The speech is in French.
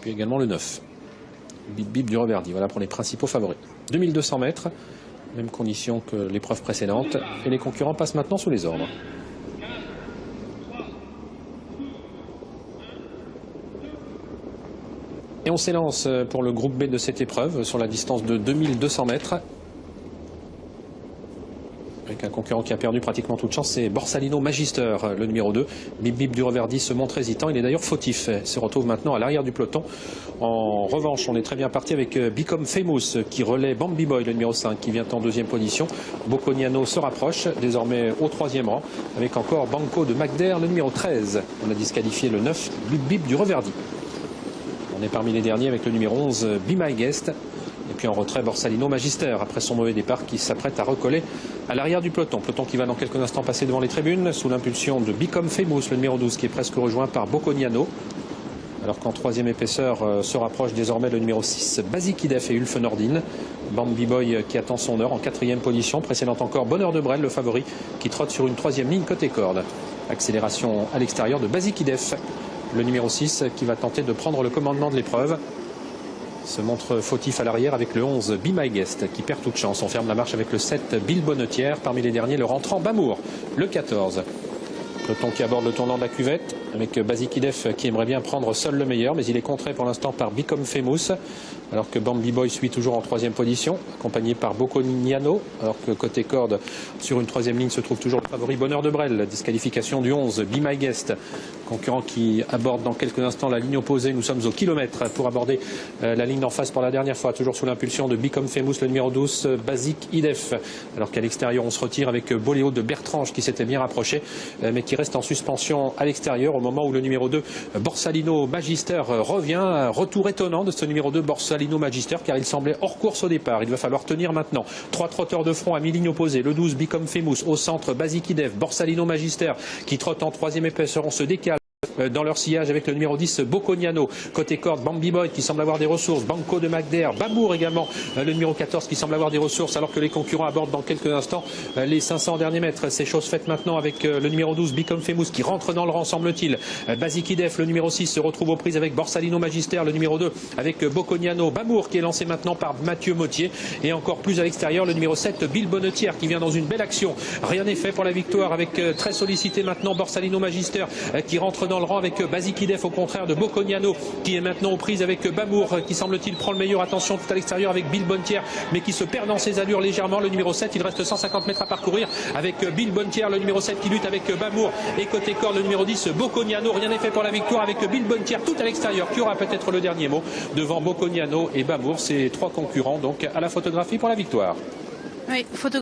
puis également le 9. Bip Bip du Reverdy, voilà pour les principaux favoris. 2200 mètres, même condition que l'épreuve précédente, et les concurrents passent maintenant sous les ordres. Et on s'élance pour le groupe B de cette épreuve sur la distance de 2200 mètres. Avec un concurrent qui a perdu pratiquement toute chance, c'est Borsalino Magister, le numéro 2. Bip Bip du Reverdy se montre hésitant, il est d'ailleurs fautif. Il se retrouve maintenant à l'arrière du peloton. En revanche, on est très bien parti avec Become Famous qui relaie Bambi Boy, le numéro 5, qui vient en deuxième position. Bocconiano se rapproche, désormais au troisième rang, avec encore Banco de Magder, le numéro 13. On a disqualifié le 9, Bip Bip du Reverdy. On est parmi les derniers avec le numéro 11, Be My Guest. Et puis en retrait, Borsalino Magister, après son mauvais départ, qui s'apprête à recoller à l'arrière du peloton. Peloton qui va dans quelques instants passer devant les tribunes, sous l'impulsion de Become Famous, le numéro 12, qui est presque rejoint par Bocconiano. Alors qu'en troisième épaisseur se rapproche désormais le numéro 6, Basic Idef et Ulf Nordin. Bambi Boy qui attend son heure en quatrième position. Précédent encore Bonheur de Brel, le favori, qui trotte sur une troisième ligne côté corde. Accélération à l'extérieur de Basic Idef, le numéro 6, qui va tenter de prendre le commandement de l'épreuve. Se montre fautif à l'arrière avec le 11 Be My Guest qui perd toute chance. On ferme la marche avec le 7 Bill Bonnetière. Parmi les derniers, le rentrant Bamour, le 14. Peloton qui aborde le tournant de la cuvette avec Basic Idef qui aimerait bien prendre seul le meilleur, mais il est contré pour l'instant par Become Famous, alors que Bambi Boy suit toujours en troisième position, accompagné par Bocconiano, alors que côté corde, sur une troisième ligne, se trouve toujours le favori Bonheur de Brel. Disqualification du 11, Be My Guest, concurrent qui aborde dans quelques instants la ligne opposée. Nous sommes au kilomètre pour aborder la ligne d'en face pour la dernière fois, toujours sous l'impulsion de Become Famous, le numéro 12, Basic Idef, alors qu'à l'extérieur, on se retire avec Boléo de Bertrange qui s'était bien rapproché, mais qui reste en suspension à l'extérieur au moment où le numéro 2, Borsalino Magister, revient. Retour étonnant de ce numéro 2, Borsalino Magister, car il semblait hors course au départ. Il va falloir tenir maintenant. 3 trotteurs de front à mi-ligne opposée. Le 12, Become Famous, au centre, Basic Idef, Borsalino Magister, qui trotte en troisième épaisseur. On se décale dans leur sillage avec le numéro 10, Bocconiano. Côté corde, Bambi Boy qui semble avoir des ressources. Banco de Magder, Bamour également, le numéro 14 qui semble avoir des ressources, alors que les concurrents abordent dans quelques instants les 500 derniers mètres. C'est chose faite maintenant avec le numéro 12, Become Famous, qui rentre dans le rang, semble-t-il. Basic Idef, le numéro 6, se retrouve aux prises avec Borsalino Magister, le numéro 2, avec Bocconiano. Bamour qui est lancé maintenant par Mathieu Mottier. Et encore plus à l'extérieur, le numéro 7, Bill Bonnetière, qui vient dans une belle action. Rien n'est fait pour la victoire, avec très sollicité maintenant Borsalino Magister, qui rentre dans le rang avec Basic Idef, au contraire de Bocconiano, qui est maintenant aux prises avec Bamour, qui semble-t-il prend le meilleur. Attention tout à l'extérieur avec Bill Bonnetière, mais qui se perd dans ses allures légèrement. Le numéro 7, il reste 150 mètres à parcourir avec Bill Bonnetière, le numéro 7 qui lutte avec Bamour. Et côté corde, le numéro 10, Bocconiano. Rien n'est fait pour la victoire avec Bill Bonnetière tout à l'extérieur, qui aura peut-être le dernier mot devant Bocconiano et Bamour. Ces trois concurrents donc à la photographie pour la victoire. Oui,